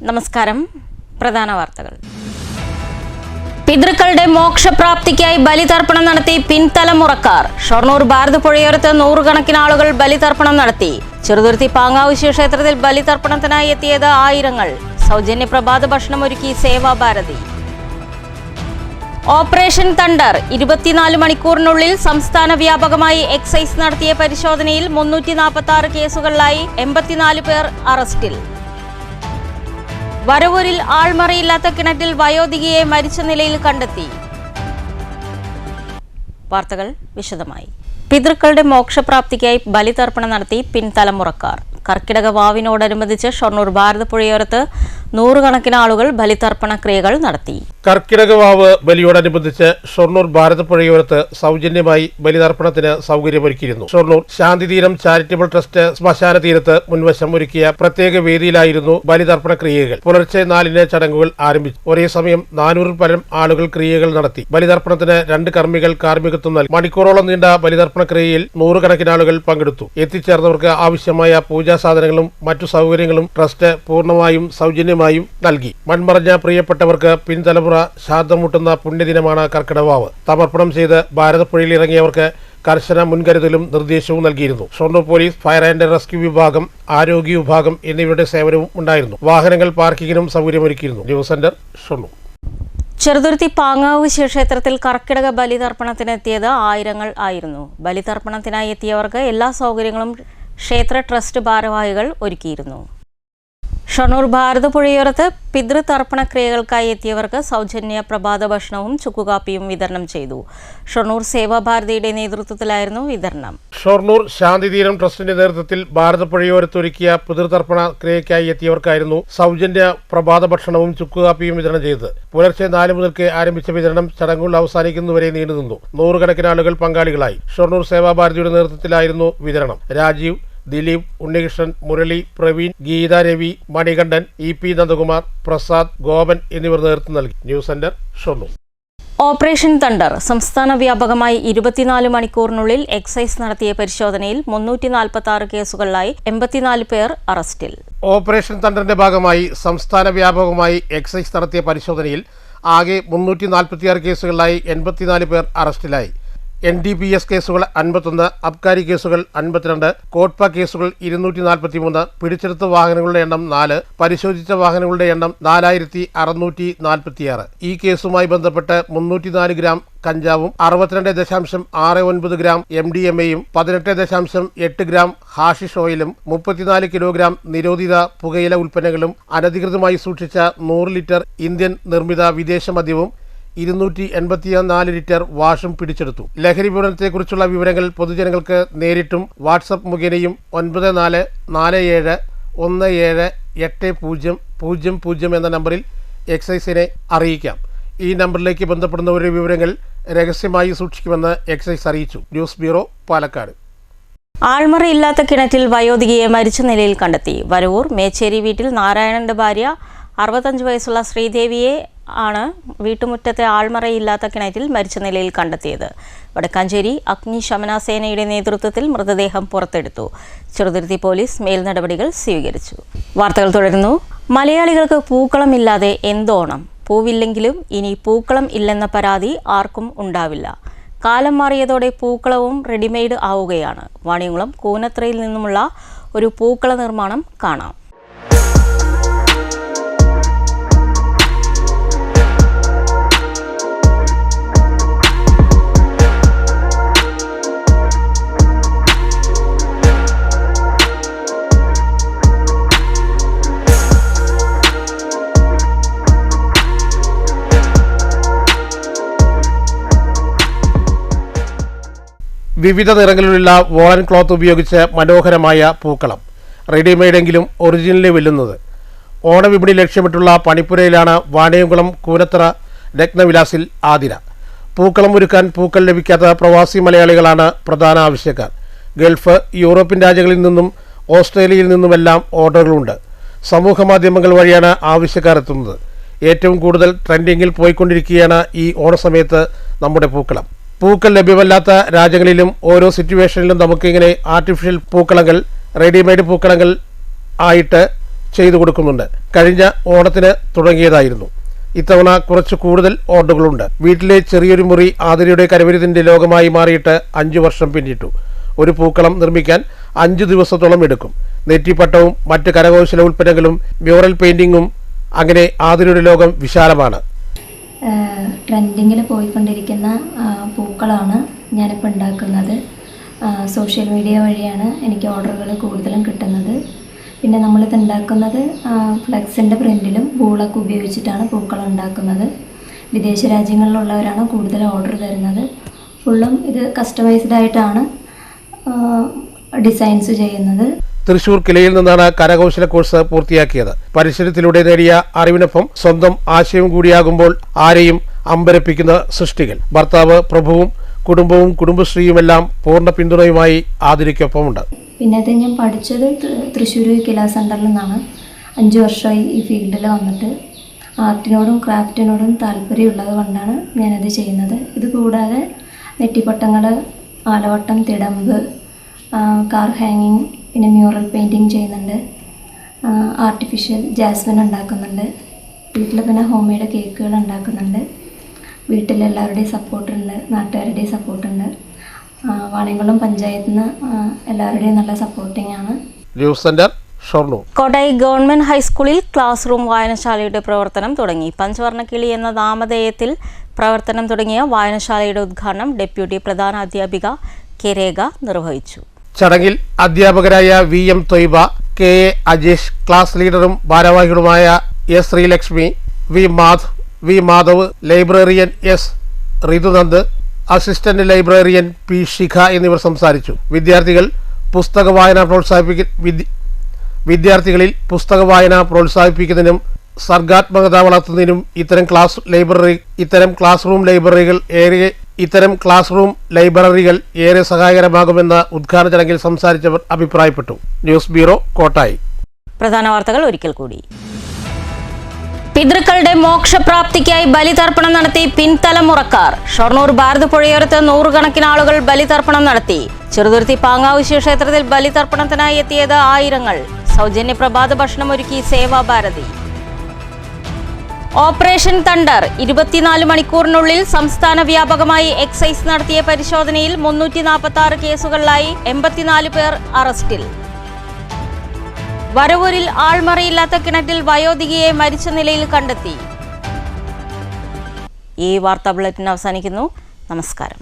നമസ്കാരം. പ്രധാന വാർത്തകൾ. പിതൃക്കളുടെ മോക്ഷപ്രാപ്തിക്കായി ബലിതർപ്പണം നടത്തി പിൻതലമുറക്കാർ. ഷൊർണൂർ ഭാരതപ്പുഴയോരത്ത് നൂറുകണക്കിന് ആളുകൾ ബലിതർപ്പണം നടത്തി. ചെറുതുരുത്തി പാങ്ങാവ് ശിവക്ഷേത്രത്തിൽ ബലിതർപ്പണത്തിനായി എത്തിയത് ആയിരങ്ങൾ. സൗജന്യ പ്രഭാത ഭക്ഷണം ഒരുക്കി സേവാഭാരതി. ഓപ്പറേഷൻ തണ്ടർ 24 മണിക്കൂറിനുള്ളിൽ സംസ്ഥാന വ്യാപകമായി എക്സൈസ് നടത്തിയ പരിശോധനയിൽ 346 കേസുകളിലായി 84 പേർ അറസ്റ്റിൽ. വരവൂരിൽ ആൾമറയില്ലാത്ത കിണറ്റിൽ വയോധികയെ മരിച്ച നിലയിൽ കണ്ടെത്തി. വാർത്തകൾ വിശദമായി. പിതൃക്കളുടെ മോക്ഷപ്രാപ്തിക്കായി ബലിതർപ്പണം നടത്തി പിൻതലമുറക്കാർ. കർക്കിടക വാവിനോടനുബന്ധിച്ച് ഷൊർണൂർ ഭാരതപ്പുഴയോരത്ത് നൂറുകണക്കിന് ആളുകൾ ബലിതർപ്പണ ക്രിയകൾ നടത്തി. കർക്കിടക വാവ് ബലിയോടനുബന്ധിച്ച് ഷൊർണൂർ ഭാരതപ്പുഴയോരത്ത് സൗജന്യമായി ബലിതർപ്പണത്തിന് സൗകര്യമൊരുക്കിയിരുന്നു. ഷൊർണൂർ ശാന്തിതീരം ചാരിറ്റബിൾ ട്രസ്റ്റ് ശ്മശാന തീരത്ത് മുൻവശം ഒരുക്കിയ പ്രത്യേക വേദിയിലായിരുന്നു ബലിതർപ്പണ ക്രിയകൾ. പുലർച്ചെ 4-ന് ചടങ്ങുകൾ ആരംഭിച്ചു. ഒരേ സമയം 400-ൽ പരം ആളുകൾ ക്രിയകൾ നടത്തി. ബലിതർപ്പണത്തിന് 2 കർമ്മികൾ കാർമ്മികത്വം നൽകി. മണിക്കൂറോളം നീണ്ട ബലിതർപ്പണ ക്രിയയിൽ നൂറുകണക്കിന് ആളുകൾ പങ്കെടുത്തു. എത്തിച്ചേർന്നവർക്ക് ആവശ്യമായ പൂജാ സാധനങ്ങളും മറ്റു സൗകര്യങ്ങളും ട്രസ്റ്റ് പൂർണ്ണമായും സൗജന്യമായും നൽകി. മൺമറഞ്ഞ പ്രിയപ്പെട്ടവർക്ക് പിൻതലമുറ ശാന്തമുട്ടുന്ന പുണ്യദിനമാണ് കർക്കിടകവാവ്. സമർപ്പണം ചെയ്ത് ഭാരതപ്പുഴയിൽ ഇറങ്ങിയവർക്ക് കർശന മുൻകരുതലും നിർദ്ദേശവും നൽകിയിരുന്നു. Shoranur police, fire and rescue വിഭാഗം, ആരോഗ്യ വിഭാഗം എന്നിവരുടെ സേവനവും ഉണ്ടായിരുന്നു. വാഹനങ്ങൾ പാർക്കിങ്ങിനും സൗകര്യമൊരുക്കിയിരുന്നു. News centre, Shoranur. ചെറുതുരുത്തി പാങ്ങാവ് ശിവക്ഷേത്രത്തിൽ കർക്കിടക ബലിതർപ്പണത്തിനെത്തിയത് ആയിരങ്ങൾ ആയിരുന്നു. ബലിതർപ്പണത്തിനായി എത്തിയവർക്ക് എല്ലാ സൗകര്യങ്ങളും ക്ഷേത്ര ട്രസ്റ്റ് ഭാരവാഹികൾ ഒരുക്കിയിരുന്നു. ഷൊർണൂർ ഭാരതപ്പുഴയോരത്ത് പിതൃതർപ്പണ ക്രിയകൾക്കായി എത്തിയവർക്ക് സൗജന്യ പ്രഭാത ഭക്ഷണവും ചുക്കുകാപ്പിയും വിതരണം ചെയ്തു. ഷൊർണൂർ സേവാഭാരതിയുടെ നേതൃത്വത്തിലായിരുന്നു വിതരണം. ഷൊർണൂർ ശാന്തിതീരം ട്രസ്റ്റിന്റെ നേതൃത്വത്തിൽ ഭാരതപ്പുഴയോരത്തൊരുക്കിയ പിതൃതർപ്പണ ക്രിയയ്ക്കായി എത്തിയവർക്കായിരുന്നു സൗജന്യ പ്രഭാത ഭക്ഷണവും ചുക്കുകാപ്പിയും വിതരണം ചെയ്തത്. പുലർച്ചെ 4 മുതൽക്ക് ആരംഭിച്ച വിതരണം ചടങ്ങുകൾ അവസാനിക്കുന്നവരെ നീണ്ടുനിന്നു. നൂറുകണക്കിന് ആളുകൾ പങ്കാളികളായി. ഷൊർണൂർ സേവാഭാരതിയുടെ നേതൃത്വത്തിലായിരുന്നു വിതരണം. രാജീവ്, ദിലീപ്, ഉണ്ണികൃഷ്ണൻ, മുരളി, പ്രവീൺ, ഗീത, രവി, മണികണ്ഠൻ, EP നന്ദകുമാർ, പ്രസാദ്, ഗോപൻ എന്നിവർ നേതൃത്വം നൽകി. News centre, Shoranur. Operation thunder സംസ്ഥാന വ്യാപകമായി 24 മണിക്കൂറിനുള്ളിൽ എക്സൈസ് നടത്തിയ പരിശോധനയിൽ 346 കേസുകളിലായി 84 പേർ അറസ്റ്റിൽ. ഓപ്പറേഷൻ തണ്ടറിന്റെ ഭാഗമായി സംസ്ഥാന വ്യാപകമായി എക്സൈസ് നടത്തിയ പരിശോധനയിൽ ആകെ 346 കേസുകളിലായി 84 പേർ അറസ്റ്റിലായി. NDPS കേസുകൾ 51, അബ്കാരി കേസുകൾ 52, കോട്ട്പ കേസുകൾ 243, പിടിച്ചെടുത്ത വാഹനങ്ങളുടെ എണ്ണം 4, പരിശോധിച്ച വാഹനങ്ങളുടെ എണ്ണം 4646. ഈ കേസുമായി ബന്ധപ്പെട്ട് 304 ഗ്രാം കഞ്ചാവും 62.69 ഗ്രാം MDMA-യും 18.8 ഗ്രാം ഹാഷിഷ് ഓയിലും 34 കിലോഗ്രാം നിരോധിത പുകയില ഉൽപ്പന്നങ്ങളും അനധികൃതമായി സൂക്ഷിച്ച 100 ലിറ്റർ ഇന്ത്യൻ നിർമ്മിത വിദേശ മദ്യവും 284 ലിറ്റർ വാഷും പിടിച്ചെടുത്തു. ലഹരി വിപണനത്തെക്കുറിച്ചുള്ള വിവരങ്ങൾ പൊതുജനങ്ങൾക്ക് നേരിട്ടും വാട്സപ്പ് മുഖേനയും 9447178000 എന്ന നമ്പറിൽ എക്സൈസിനെ അറിയിക്കാം. ഈ നമ്പറിലേക്ക് ബന്ധപ്പെടുന്നവരുടെ വിവരങ്ങൾ രഹസ്യമായി സൂക്ഷിക്കുമെന്ന് എക്സൈസ് അറിയിച്ചു. News bureau, Palakkad. ആൾമറയില്ലാത്ത കിണറ്റിൽ വയോധികയെ മരിച്ച നിലയിൽ കണ്ടെത്തി. വരവൂർ മേച്ചേരി വീട്ടിൽ നാരായണന്റെ ഭാര്യ 65 വയസ്സുള്ള ശ്രീദേവിയെ ആണ് വീട്ടുമുറ്റത്തെ ആൾമറയില്ലാത്ത കിണറ്റിൽ മരിച്ച നിലയിൽ കണ്ടെത്തിയത്. വടക്കാഞ്ചേരി അഗ്നിശമന സേനയുടെ നേതൃത്വത്തിൽ മൃതദേഹം പുറത്തെടുത്തു. ചെറുതുരുത്തി പോലീസ് മേൽനടപടികൾ സ്വീകരിച്ചു. വാർത്തകൾ തുടരുന്നു. മലയാളികൾക്ക് പൂക്കളമില്ലാതെ എന്തോണം? പൂവില്ലെങ്കിലും ഇനി പൂക്കളം ഇല്ലെന്ന പരാതി ആർക്കും ഉണ്ടാവില്ല. കാലം മാറിയതോടെ പൂക്കളവും റെഡിമെയ്ഡ് ആവുകയാണ്. വാണിയംകുളം കൂനത്രയിൽ നിന്നുമുള്ള ഒരു പൂക്കള നിർമ്മാണം കാണാം. വിവിധ നിറങ്ങളിലുള്ള വോളൻ ക്ലോത്ത് ഉപയോഗിച്ച് മനോഹരമായ പൂക്കളം. റെഡിമെയ്ഡെങ്കിലും ഒറിജിനലിൽ വെല്ലുന്നത്. ഓണവിപണി ലക്ഷ്യമിട്ടുള്ള പണിപ്പുരയിലാണ് വാണിയംകുളം കൂനത്തറ രത്നവിലാസിൽ ആതിര. പൂക്കളം ഒരുക്കാൻ പൂക്കൾ ലഭിക്കാത്ത പ്രവാസി മലയാളികളാണ് പ്രധാന ആവശ്യക്കാർ. ഗൾഫ്, യൂറോപ്യൻ രാജ്യങ്ങളിൽ നിന്നും ഓസ്ട്രേലിയയിൽ നിന്നുമെല്ലാം ഓർഡറുകളുണ്ട്. സമൂഹ മാധ്യമങ്ങൾ വഴിയാണ് ആവശ്യക്കാർ എത്തുന്നത്. ഏറ്റവും കൂടുതൽ ട്രെൻഡിങ്ങിൽ പോയിക്കൊണ്ടിരിക്കുകയാണ് ഈ ഓണസമയത്ത് നമ്മുടെ പൂക്കളം. പൂക്കൾ ലഭ്യമല്ലാത്ത രാജ്യങ്ങളിലും ഓരോ സിറ്റുവേഷനിലും നമുക്കിങ്ങനെ ആർട്ടിഫിഷ്യൽ പൂക്കളങ്ങൾ, റെഡിമെയ്ഡ് പൂക്കളങ്ങൾ ആയിട്ട് ചെയ്തു കൊടുക്കുന്നുണ്ട്. കഴിഞ്ഞ ഓണത്തിന് തുടങ്ങിയതായിരുന്നു. ഇത്തവണ കുറച്ച് കൂടുതൽ ഓർഡറുകളുണ്ട്. വീട്ടിലെ ചെറിയൊരു മുറി ആതിരയുടെ കരവിരുതിന്റെ ലോകമായി മാറിയിട്ട് 5 വർഷം പിന്നിട്ടു. ഒരു പൂക്കളം നിർമ്മിക്കാൻ 5 ദിവസത്തോളം എടുക്കും. നെറ്റിപ്പട്ടവും മറ്റ് കരകൗശല ഉൽപ്പന്നങ്ങളും മ്യൂറൽ പെയിന്റിങ്ങും അങ്ങനെ ആതിരയുടെ ലോകം വിശാലമാണ്. ട്രെൻഡിങ്ങിൽ പോയിക്കൊണ്ടിരിക്കുന്ന പൂക്കളാണ് ഞാനിപ്പോൾ ഉണ്ടാക്കുന്നത്. സോഷ്യൽ മീഡിയ വഴിയാണ് എനിക്ക് ഓർഡറുകൾ കൂടുതലും കിട്ടുന്നത്. പിന്നെ നമ്മളിത് ഉണ്ടാക്കുന്നത് ഫ്ലെക്സിൻ്റെ പ്രിൻറ്റിലും ബൂളൊക്കെ ഉപയോഗിച്ചിട്ടാണ് പൂക്കൾ ഉണ്ടാക്കുന്നത്. വിദേശ രാജ്യങ്ങളിലുള്ളവരാണ് കൂടുതൽ ഓർഡർ തരുന്നത്. ഫുള്ളും ഇത് കസ്റ്റമൈസ്ഡ് ആയിട്ടാണ് ഡിസൈൻസ് ചെയ്യുന്നത്. തൃശൂർ കിലയിൽ നിന്നാണ് കരകൗശല കോഴ്സ് പൂർത്തിയാക്കിയത്. പരിശീലനത്തിലൂടെ നേടിയ അറിവിനൊപ്പം സ്വന്തം ആശയവും കൂടിയാകുമ്പോൾ ആരെയും അമ്പരപ്പിക്കുന്ന സൃഷ്ടികൾ. ഭർത്താവ് പ്രഭുവും കുടുംബവും കുടുംബശ്രീയുമെല്ലാം പൂർണ്ണ പിന്തുണയുമായി ആതിരയ്ക്കൊപ്പമുണ്ട്. പിന്നെ അത് ഞാൻ പഠിച്ചത് തൃശ്ശൂർ കില സെൻ്ററിൽ നിന്നാണ്. 5 വർഷമായി ഈ ഫീൽഡിൽ വന്നിട്ട് ആർട്ടിനോടും ക്രാഫ്റ്റിനോടും താല്പര്യമുള്ളത് കൊണ്ടാണ് ഞാനത് ചെയ്യുന്നത്. ഇത് കൂടാതെ നെറ്റിപ്പട്ടങ്ങൾ, ആലവട്ടം, തിടമ്പ്, കാർ ഹാങ്ങിങ്, പിന്നെ മ്യൂറൽ പെയിൻറ്റിങ് ചെയ്യുന്നുണ്ട്. ആർട്ടിഫിഷ്യൽ ജാസ്മിൻ ഉണ്ടാക്കുന്നുണ്ട്. വീട്ടിൽ പിന്നെ ഹോം മെയ്ഡ് കേക്കുകൾ ഉണ്ടാക്കുന്നുണ്ട്. വീട്ടിലെല്ലാവരുടെയും സപ്പോർട്ടുണ്ട്, നാട്ടുകാരുടെയും സപ്പോർട്ടുണ്ട്. വാണിയംകുളം പഞ്ചായത്തിൽ നിന്ന് എല്ലാവരുടെയും നല്ല സപ്പോർട്ടിംഗ് ആണ്. News centre, Shoranur. Kottayi government ഹൈസ്കൂളിൽ ക്ലാസ് റൂം വായനശാലയുടെ പ്രവർത്തനം തുടങ്ങി. പഞ്ചവർണ്ണക്കിളി എന്ന നാമധേയത്തിൽ പ്രവർത്തനം തുടങ്ങിയ വായനശാലയുടെ ഉദ്ഘാടനം ഡെപ്യൂട്ടി പ്രധാന അധ്യാപിക കെ രേഖ നിർവഹിച്ചു. ചടങ്ങിൽ അധ്യാപകരായ VM Thoiba, KA Ajesh, class ലീഡറും ഭാരവാഹികളുമായ S Sreelakshmi, V Madhav, librarian S Rithunand, assistant librarian P Shikha എന്നിവർ സംസാരിച്ചു. വിദ്യാർത്ഥികളിൽ പുസ്തക വായന പ്രോത്സാഹിപ്പിക്കുന്നതിനും സർഗാത്മകത വളർത്തുന്നതിനും ഇത്തരം ക്ലാസ് റൂം ലൈബ്രറികൾ ഏറെ സഹായകരമാകുമെന്ന് ഉദ്ഘാടന ചടങ്ങിൽ സംസാരിച്ചവർ അഭിപ്രായപ്പെട്ടു. News bureau, Kottayi. പ്രധാന വാർത്തകൾ ഒരിക്കൽ കൂടി. പിതൃക്കളുടെ മോക്ഷപ്രാപ്തിക്കായി ബലിതർപ്പണം നടത്തി പിൻതലമുറക്കാർ. ഷൊർണൂർ ഭാരതപ്പുഴയോരത്ത് 100 കണക്കിന് ആളുകൾ ബലിതർപ്പണം നടത്തി. ചെറുതുരുത്തി പാങ്ങാവ് ശിവക്ഷേത്രത്തിൽ ബലിതർപ്പണത്തിനായി എത്തിയത് ആയിരങ്ങൾ. സൗജന്യ പ്രഭാത ഭക്ഷണം ഒരുക്കി സേവാഭാരതി. ഓപ്പറേഷൻ തണ്ടർ 24 മണിക്കൂറിനുള്ളിൽ സംസ്ഥാന വ്യാപകമായി എക്സൈസ് നടത്തിയ പരിശോധനയിൽ 346 കേസുകളിലായി 84 പേർ അറസ്റ്റിൽ. വരവൂരിൽ ആൾമറയില്ലാത്ത കിണറ്റിൽ വയോധികയെ മരിച്ച നിലയിൽ കണ്ടെത്തി. ഈ വാർത്താ ബുള്ളറ്റിൻ അവസാനിക്കുന്നു. നമസ്കാരം.